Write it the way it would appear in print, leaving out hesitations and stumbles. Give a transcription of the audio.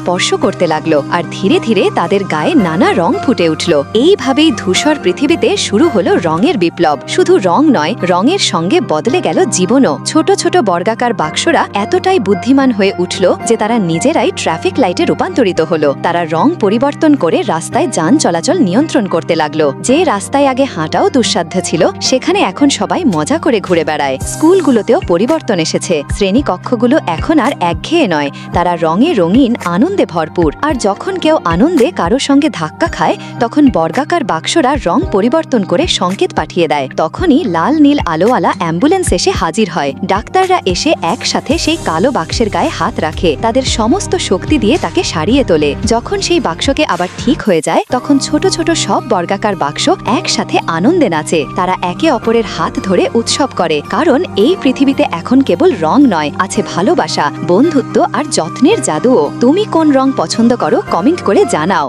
স্পর্শ করতে লাগলো আর ধীরে ধীরে তাদের গায়ে নানা রং ফুটে উঠল। এইভাবেই ধূসর পৃথিবীতে শুরু হলো রঙের বিপ্লব। শুধু রং নয়, রঙের সঙ্গে বদলে গেল জীবনও। ছোট ছোট বর্গাকার বাক্সরা এতটাই বুদ্ধিমান হয়ে উঠল যে তারা নিজেরাই ট্রাফিক লাইটে রূপান্তরিত হলো। তারা রং পরিবর্তন করে রাস্তায় যান চলাচল নিয়ন্ত্রণ করতে লাগলো। যে রাস্তায় আগে হাঁটাও দুঃসাধ্য ছিল, সেখানে এখন সবাই মজা করে ঘুরে বেড়ায়। স্কুলগুলোতেও পরিবর্তন এসেছে। শ্রেণী কক্ষগুলো এখন আর একঘেয়ে নয়, তারা রঙে রঙিন, আনন্দে ভরপুর। আর যখন কেউ আনন্দে কারো সঙ্গে ধাক্কা খায়, তখন বর্গাকার বাক্সরা রং পরিবর্তন করে সংকেত পাঠিয়ে দেয়। তখনই লাল নীল আলোওয়ালা অ্যাম্বুলেন্স এসে হাজির হয়। ডাক্তাররা এসে একসাথে সেই কালো বাক্সের গায়ে হাত রাখে, তাদের সমস্ত শক্তি দিয়ে তাকে সারিয়ে তোলে। যখন সেই বাক্সকে আবার ঠিক হয়ে যায়, তখন ছোট ছোট সব বর্গাকার বাক্স একসাথে আনন্দে নাচে। তারা একে অপরের হাত ধরে উৎসব করে, কারণ এই পৃথিবীতে এখন কেবল রং নয়, আছে ভালোবাসা, বন্ধুত্ব আর যত্নের জাদুও। তুমি কোন রং পছন্দ করো, কমেন্ট করে জানাও।